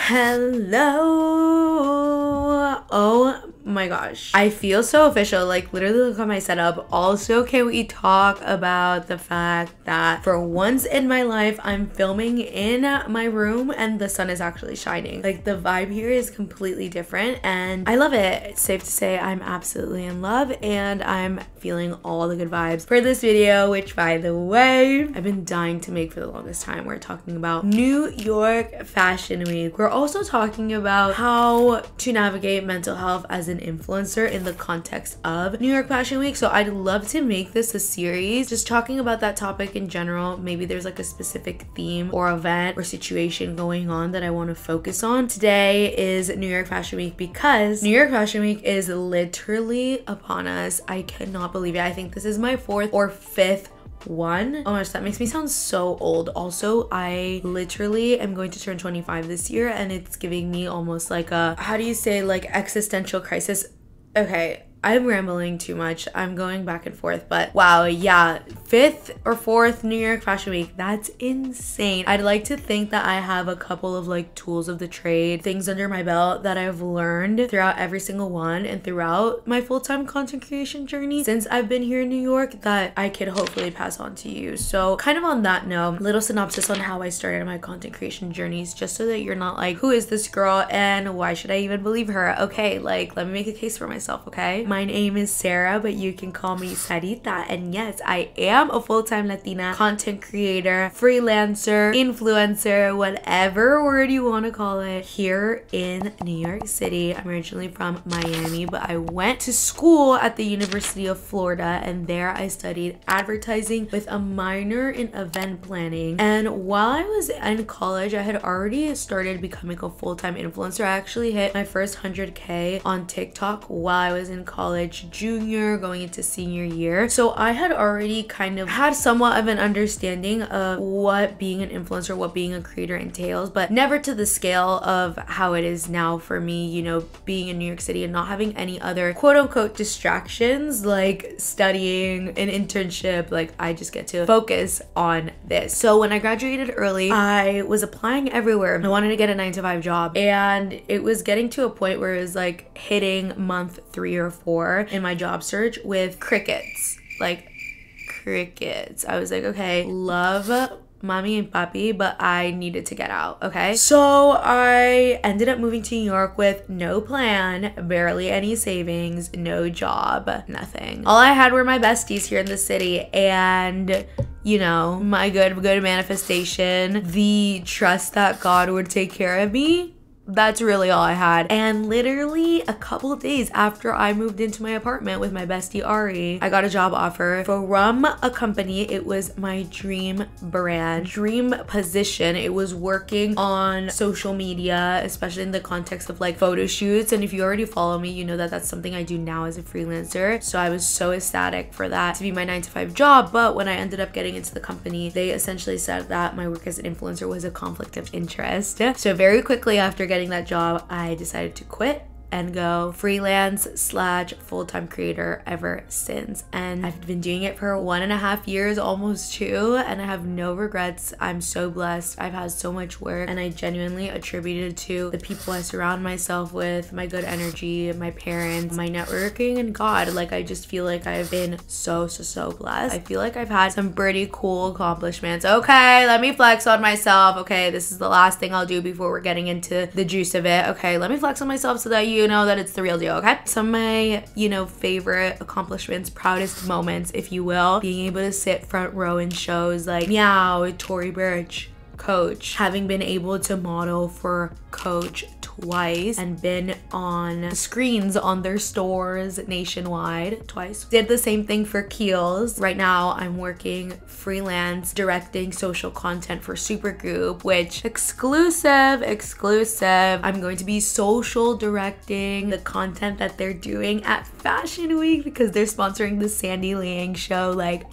Hello. Oh my gosh, I feel so official. Like, literally look at my setup. Also, can we talk about the fact that for once in my life I'm filming in my room and the sun is actually shining? Like, the vibe here is completely different and I love it. It's safe to say I'm absolutely in love and I'm feeling all the good vibes for this video, which, by the way, I've been dying to make for the longest time. We're talking about New York Fashion Week. We're also talking about how to navigate mental health as an influencer in the context of New York Fashion Week. So I'd love to make this a series just talking about that topic in general. Maybe there's like a specific theme or event or situation going on that I want to focus on. Today is New York Fashion Week because New York Fashion Week is literally upon us. I cannot believe it. I think this is my 4th or 5th one. Oh my gosh, that makes me sound so old. Also, I literally am going to turn 25 this year and it's giving me almost like a, how do you say, like existential crisis. Okay, I'm rambling too much. I'm going back and forth, but wow, yeah, 5th or 4th New York Fashion Week. That's insane. I'd like to think that I have a couple of like tools of the trade, things under my belt that I've learned throughout every single one and throughout my full-time content creation journey since I've been here in New York that I could hopefully pass on to you. So kind of on that note, little synopsis on how I started my content creation journeys, just so that you're not like, who is this girl and why should I even believe her? Okay, like, let me make a case for myself, okay? My name is Sarah, but you can call me Sarita. And yes, I am a full-time Latina content creator, freelancer, influencer, whatever word you want to call it, here in New York City. I'm originally from Miami, but I went to school at the University of Florida, and there I studied advertising with a minor in event planning. And while I was in college, I had already started becoming a full-time influencer. I actually hit my first 100K on TikTok while I was in college, junior going into senior year. So I had already kind of had somewhat of an understanding of what being an influencer, what being a creator entails, but never to the scale of how it is now for me, you know, being in New York City and not having any other quote unquote distractions like studying, an internship. Like, I just get to focus on this. So when I graduated early, I was applying everywhere. I wanted to get a 9-to-5 job, and it was getting to a point where it was like hitting month 3 or 4 in my job search with crickets. Like, crickets. I was like, okay, love mommy and papi, but I needed to get out. Okay, so I ended up moving to New York with no plan, barely any savings, no job, nothing. All I had were my besties here in the city and, you know, my good manifestation, the trust that God would take care of me. That's really all I had. And literally a couple of days after I moved into my apartment with my bestie Ari, I got a job offer from a company. It was my dream brand, dream position. It was working on social media, especially in the context of like photo shoots. And if you already follow me, you know that that's something I do now as a freelancer. So I was so ecstatic for that to be my 9-to-5 job. But when I ended up getting into the company, they essentially said that my work as an influencer was a conflict of interest. So very quickly after getting that job, I decided to quit and go freelance / full-time creator ever since. And I've been doing it for 1.5 years, almost 2, and I have no regrets. I'm so blessed. I've had so much work, and I genuinely attribute it to the people I surround myself with, my good energy, my parents, my networking, and God. Like, I just feel like I've been so blessed. I feel like I've had some pretty cool accomplishments. Okay, let me flex on myself. Okay, this is the last thing I'll do before we're getting into the juice of it. Okay, let me flex on myself so that you know that it's the real deal. Okay, some of my, you know, favorite accomplishments, proudest moments, if you will, being able to sit front row in shows like Meow, Tory Burch, Coach, having been able to model for Coach twice and been on screens on their stores nationwide twice. Did the same thing for Kiehl's. Right now I'm working freelance directing social content for Supergroup, which exclusive, I'm going to be social directing the content that they're doing at Fashion Week because they're sponsoring the Sandy Liang show. Like,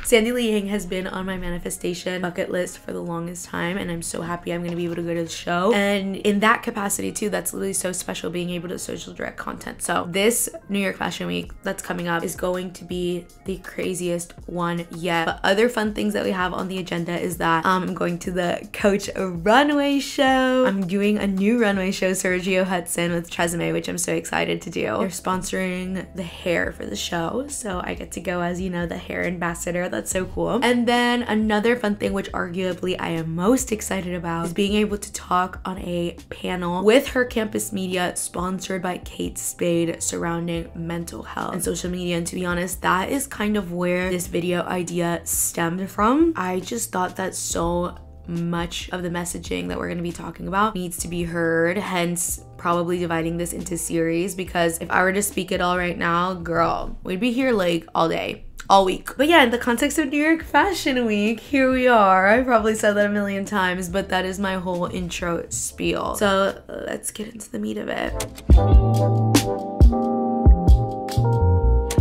Sandy Liang has been on my manifestation bucket list for the longest time, and I'm so happy I'm gonna be able to go to the show. And in that capacity too, that's literally so special, being able to social direct content. So this New York Fashion Week that's coming up is going to be the craziest one yet. But other fun things that we have on the agenda is that I'm going to the Coach runway show. I'm doing a new runway show, Sergio Hudson with Tresemme, which I'm so excited to do. They're sponsoring the hair for the show, so I get to go as, you know, the hair ambassador. That's so cool. And then another fun thing, which arguably I am most excited about, is being able to talk on a panel with her campus media sponsored by Kate Spade surrounding mental health and social media. And to be honest, that is kind of where this video idea stemmed from. I just thought that so much of the messaging that we're going to be talking about needs to be heard, hence probably dividing this into series, because if I were to speak it all right now, girl, we'd be here like all day, all week. But yeah, in the context of New York Fashion Week, here we are. I probably said that a million times, but that is my whole intro spiel. So let's get into the meat of it.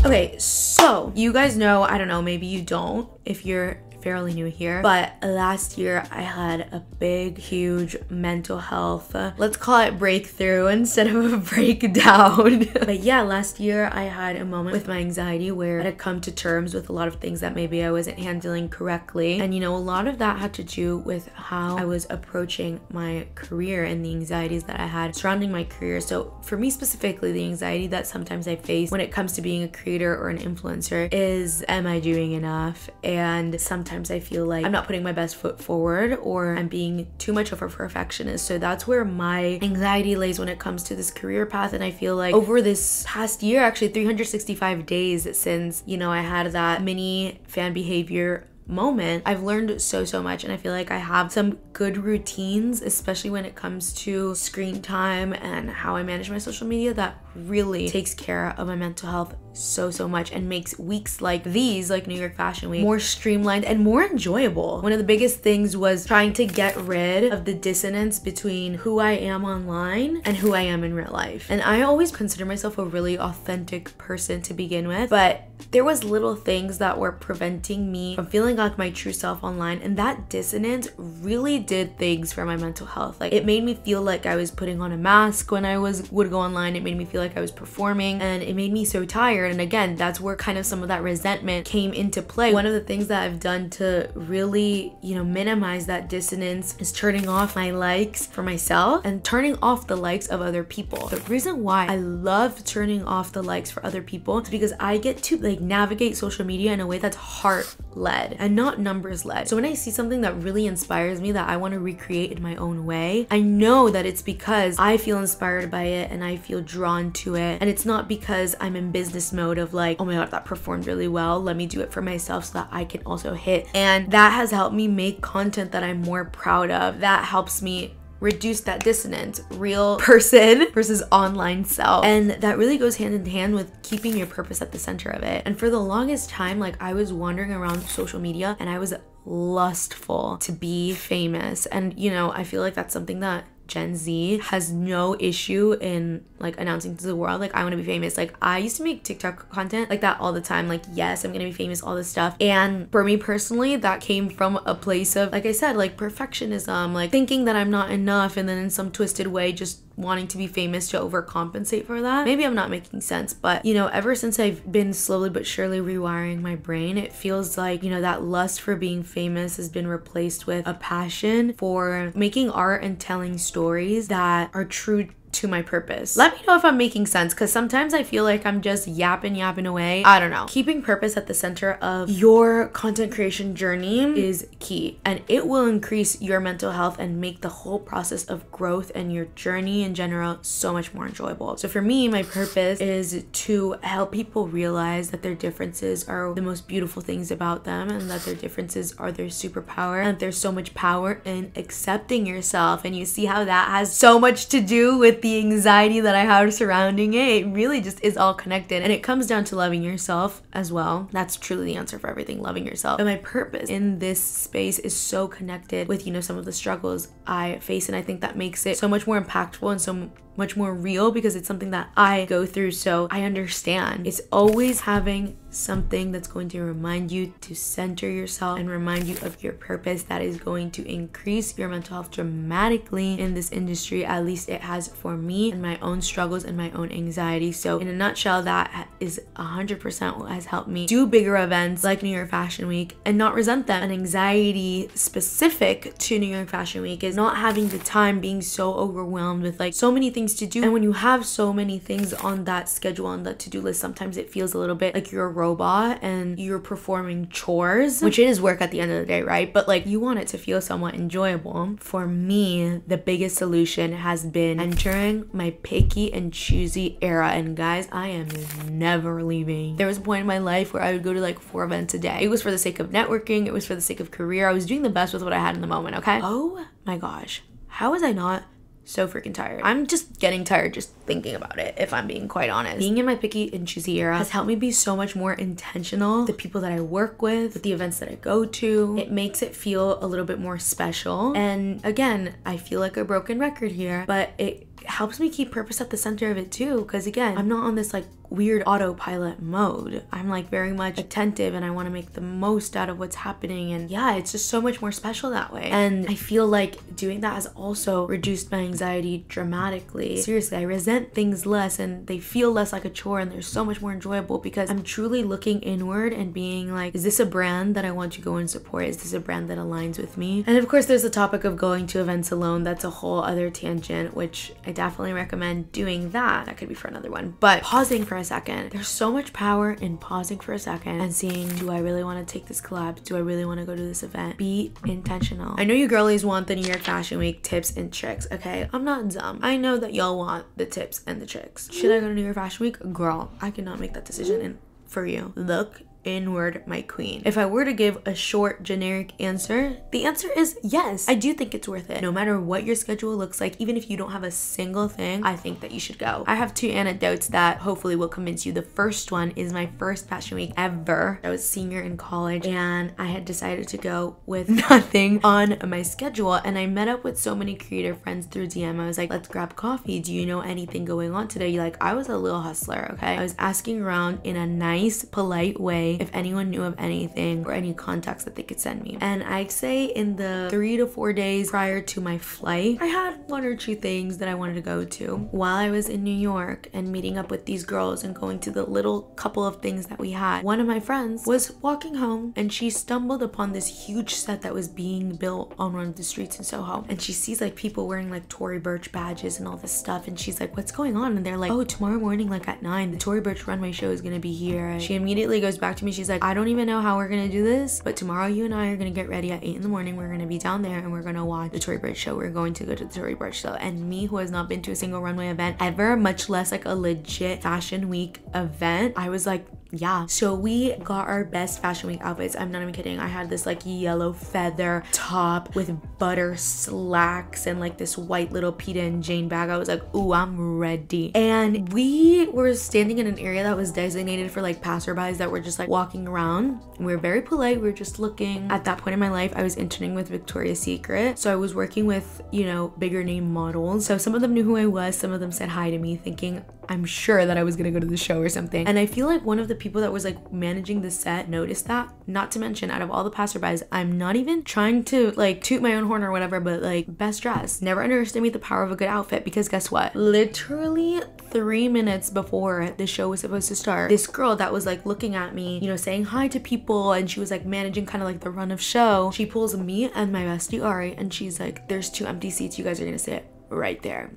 Okay, so you guys know, I don't know, maybe you don't if you're fairly new here, but last year I had a big, huge mental health, let's call it breakthrough instead of a breakdown. But yeah, last year I had a moment with my anxiety where I had come to terms with a lot of things that maybe I wasn't handling correctly. And you know, a lot of that had to do with how I was approaching my career and the anxieties that I had surrounding my career. So for me specifically, the anxiety that sometimes I face when it comes to being a creator or an influencer is, am I doing enough? And sometimes I feel like I'm not putting my best foot forward, or I'm being too much of a perfectionist. So that's where my anxiety lays when it comes to this career path. And I feel like over this past year, actually 365 days since, you know, I had that mini fan behavior moment, I've learned so much, and I feel like I have some good routines, especially when it comes to screen time and how I manage my social media, that really takes care of my mental health so much and makes weeks like these, like New York Fashion Week, more streamlined and more enjoyable. One of the biggest things was trying to get rid of the dissonance between who I am online and who I am in real life. And I always consider myself a really authentic person to begin with, but there was little things that were preventing me from feeling like my true self online, and that dissonance really did things for my mental health. Like, it made me feel like I was putting on a mask when I would go online. It made me feel like I was performing, and it made me so tired. And again, that's where kind of some of that resentment came into play. One of the things that I've done to really, you know, minimize that dissonance is turning off my likes for myself and turning off the likes of other people. The reason why I love turning off the likes for other people is because I get to like navigate social media in a way that's heart-led and not numbers-led. So when I see something that really inspires me that I want to recreate in my own way, I know that it's because I feel inspired by it and I feel drawn to it. And it's not because I'm in business mode of like, oh my god, that performed really well, let me do it for myself so that I can also hit. And that has helped me make content that I'm more proud of. That helps me reduce that dissonance, real person versus online self. And that really goes hand in hand with keeping your purpose at the center of it. And for the longest time, like, I was wandering around social media and I was lustful to be famous. And you know, I feel like that's something that Gen Z has no issue in like announcing to the world, like, I want to be famous. Like, I used to make TikTok content like that all the time, like, yes, I'm gonna be famous, all this stuff. And for me personally, that came from a place of, like I said, like perfectionism, like thinking that I'm not enough, and then in some twisted way just wanting to be famous to overcompensate for that. Maybe I'm not making sense, but you know, ever since I've been slowly but surely rewiring my brain, it feels like, you know, that lust for being famous has been replaced with a passion for making art and telling stories that are true to my purpose. Let me know if I'm making sense, because sometimes I feel like I'm just yapping away. I don't know. Keeping purpose at the center of your content creation journey is key, and it will increase your mental health and make the whole process of growth and your journey in general so much more enjoyable. So for me, my purpose is to help people realize that their differences are the most beautiful things about them, and that their differences are their superpower, and there's so much power in accepting yourself. And you see how that has so much to do with the anxiety that I have surrounding it. It really just is all connected, and it comes down to loving yourself as well. That's truly the answer for everything, loving yourself. And my purpose in this space is so connected with, you know, some of the struggles I face, and I think that makes it so much more impactful and so much more real because it's something that I go through, so I understand. It's always having something that's going to remind you to center yourself and remind you of your purpose that is going to increase your mental health dramatically in this industry. At least it has for me and my own struggles and my own anxiety. So in a nutshell, that is 100% what has helped me do bigger events like New York Fashion Week and not resent them. An anxiety specific to New York Fashion Week is not having the time, being so overwhelmed with like so many things to do. And when you have so many things on that schedule, on that to-do list, sometimes it feels a little bit like you're a robot and you're performing chores, which it is work at the end of the day, right? But like you want it to feel somewhat enjoyable. For me, the biggest solution has been entering my picky and choosy era. And guys, I am never leaving. There was a point in my life where I would go to like 4 events a day. It was for the sake of networking. It was for the sake of career. I was doing the best with what I had in the moment, okay? Oh my gosh. How was I not so freaking tired? I'm just getting tired just thinking about it, if I'm being quite honest. Being in my picky and choosy era has helped me be so much more intentional with the people that I work with the events that I go to. It makes it feel a little bit more special. And again, I feel like a broken record here, but it helps me keep purpose at the center of it too, because again, I'm not on this like weird autopilot mode. I'm like very much attentive and I want to make the most out of what's happening, and yeah, it's just so much more special that way. And I feel like doing that has also reduced my anxiety dramatically. Seriously, I resent things less and they feel less like a chore, and they're so much more enjoyable because I'm truly looking inward and being like, is this a brand that I want to go and support? Is this a brand that aligns with me? And of course there's the topic of going to events alone. That's a whole other tangent, which I definitely recommend doing that. That could be for another one. But pausing for a second. There's so much power in pausing for a second and seeing, do I really want to take this collab? Do I really want to go to this event? Be intentional. I know you girlies want the New York Fashion Week tips and tricks, okay? I'm not dumb. I know that y'all want the tips and the tricks. Should I go to New York Fashion Week? Girl, I cannot make that decision. And for you, look inward, my queen. If I were to give a short generic answer, the answer is yes. I do think it's worth it. No matter what your schedule looks like, even if you don't have a single thing, I think that you should go. I have 2 anecdotes that hopefully will convince you. The first one is my first fashion week ever. I was senior in college and I had decided to go with nothing on my schedule, and I met up with so many creative friends through DM. I was like, let's grab coffee. Do you know anything going on today? Like, I was a little hustler, okay? I was asking around in a nice, polite way if anyone knew of anything or any contacts that they could send me. And I'd say in the 3 to 4 days prior to my flight, I had 1 or 2 things that I wanted to go to. While I was in New York and meeting up with these girls and going to the little couple of things that we had, one of my friends was walking home and she stumbled upon this huge set that was being built on one of the streets in Soho. And she sees like people wearing like Tory Burch badges and all this stuff, and she's like, what's going on? And they're like, oh, tomorrow morning like at 9 the Tory Burch runway show is gonna be here. She immediately goes back to me. She's like, I don't even know how we're gonna do this, but tomorrow you and I are gonna get ready at 8 in the morning. We're gonna be down there and we're gonna watch the Tory Burch show. We're going to go to the Tory Burch show. And me, who has not been to a single runway event ever, much less like a legit fashion week event, I was like, yeah. So we got our best fashion week outfits. I'm not even kidding. I had this like yellow feather top with butter slacks and like this white little Peta and Jane bag. I was like, ooh, I'm ready. And we were standing in an area that was designated for like passerbys that were just like walking around. We were very polite. We were just looking. At that point in my life, I was interning with Victoria's Secret. So I was working with, you know, bigger name models. So some of them knew who I was. Some of them said hi to me, thinking I'm sure that I was gonna go to the show or something. And I feel like one of the people that was like managing the set noticed that. Not to mention, out of all the passerbys, I'm not even trying to like toot my own horn or whatever, but like best dressed. Never underestimate the power of a good outfit, because guess what? Literally 3 minutes before the show was supposed to start, this girl that was like looking at me, you know, saying hi to people, and she was like managing kind of like the run of show, she pulls me and my bestie Ari and she's like, there's 2 empty seats, you guys are gonna sit right there.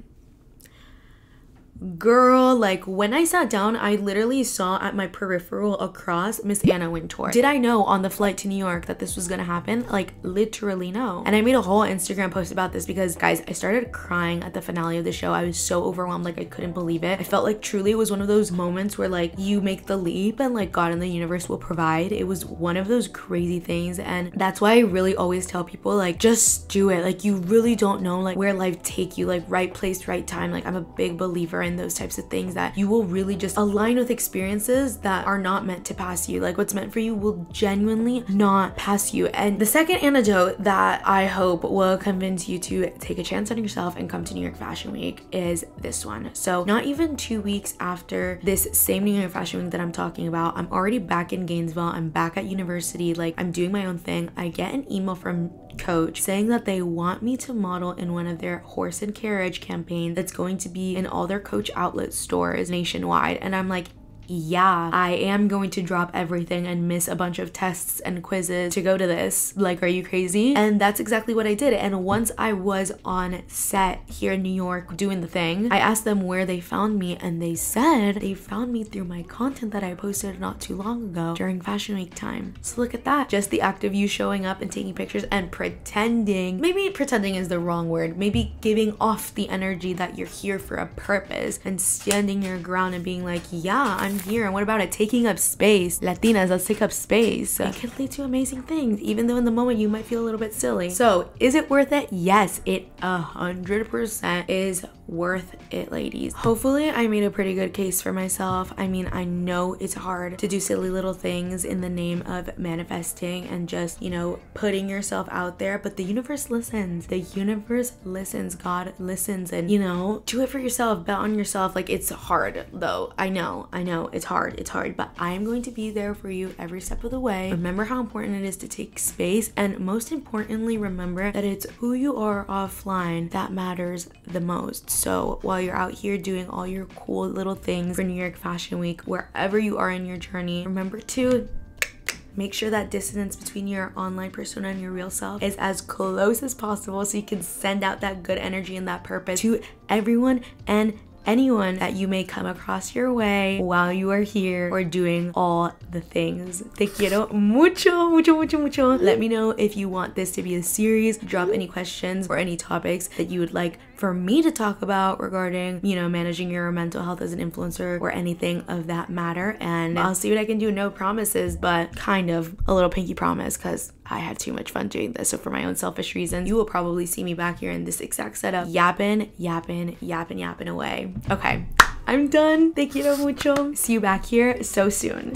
Girl, like when I sat down, I literally saw at my peripheral across Miss Anna Wintour. Did I know on the flight to New York that this was gonna happen? Like literally no. And I made a whole Instagram post about this because guys, I started crying at the finale of the show. I was so overwhelmed, like I couldn't believe it. I felt like truly it was one of those moments where like you make the leap and like God and the universe will provide. It was one of those crazy things, and that's why I really always tell people like just do it. Like you really don't know like where life take you, like right place, right time. Like I'm a big believer in and those types of things, that you will really just align with experiences that are not meant to pass you. Like what's meant for you will genuinely not pass you. And the second antidote that I hope will convince you to take a chance on yourself and come to New York Fashion Week is this one. So not even 2 weeks after this same New York Fashion Week that I'm talking about, I'm already back in Gainesville. I'm back at university. Like I'm doing my own thing. I get an email from Coach saying that they want me to model in one of their horse and carriage campaigns that's going to be in all their Coach outlet stores nationwide. And I'm like, yeah, I am going to drop everything and miss a bunch of tests and quizzes to go to this. Like, are you crazy? And that's exactly what I did. And once I was on set here in New York doing the thing, I asked them where they found me, and they said they found me through my content that I posted not too long ago during Fashion Week time. So look at that. Just the act of you showing up and taking pictures and pretending, maybe pretending is the wrong word, maybe giving off the energy that you're here for a purpose and standing your ground and being like, yeah, I'm here. And what about it? Taking up space. Latinas, let's take up space. It can lead to amazing things, even though in the moment you might feel a little bit silly. So is it worth it? Yes, it 100% is worth it, ladies. Hopefully I made a pretty good case for myself. I mean, I know it's hard to do silly little things in the name of manifesting and just, you know, putting yourself out there, but the universe listens. The universe listens. God listens. And, you know, do it for yourself. Bet on yourself. Like, it's hard though. I know it's hard, but I am going to be there for you every step of the way. Remember how important it is to take space, and most importantly, remember that it's who you are offline that matters the most. So while you're out here doing all your cool little things for New York Fashion Week, wherever you are in your journey, remember to make sure that distance between your online persona and your real self is as close as possible, so you can send out that good energy and that purpose to everyone and anyone that you may come across your way while you are here or doing all the things. Te quiero mucho, mucho, mucho, mucho. Let me know if you want this to be a series. Drop any questions or any topics that you would like for me to talk about regarding, you know, managing your mental health as an influencer or anything of that matter. And I'll see what I can do. No promises, but kind of a little pinky promise, because I had too much fun doing this. So for my own selfish reasons, you will probably see me back here in this exact setup, yapping away. Okay, I'm done. Te quiero mucho. See you back here so soon.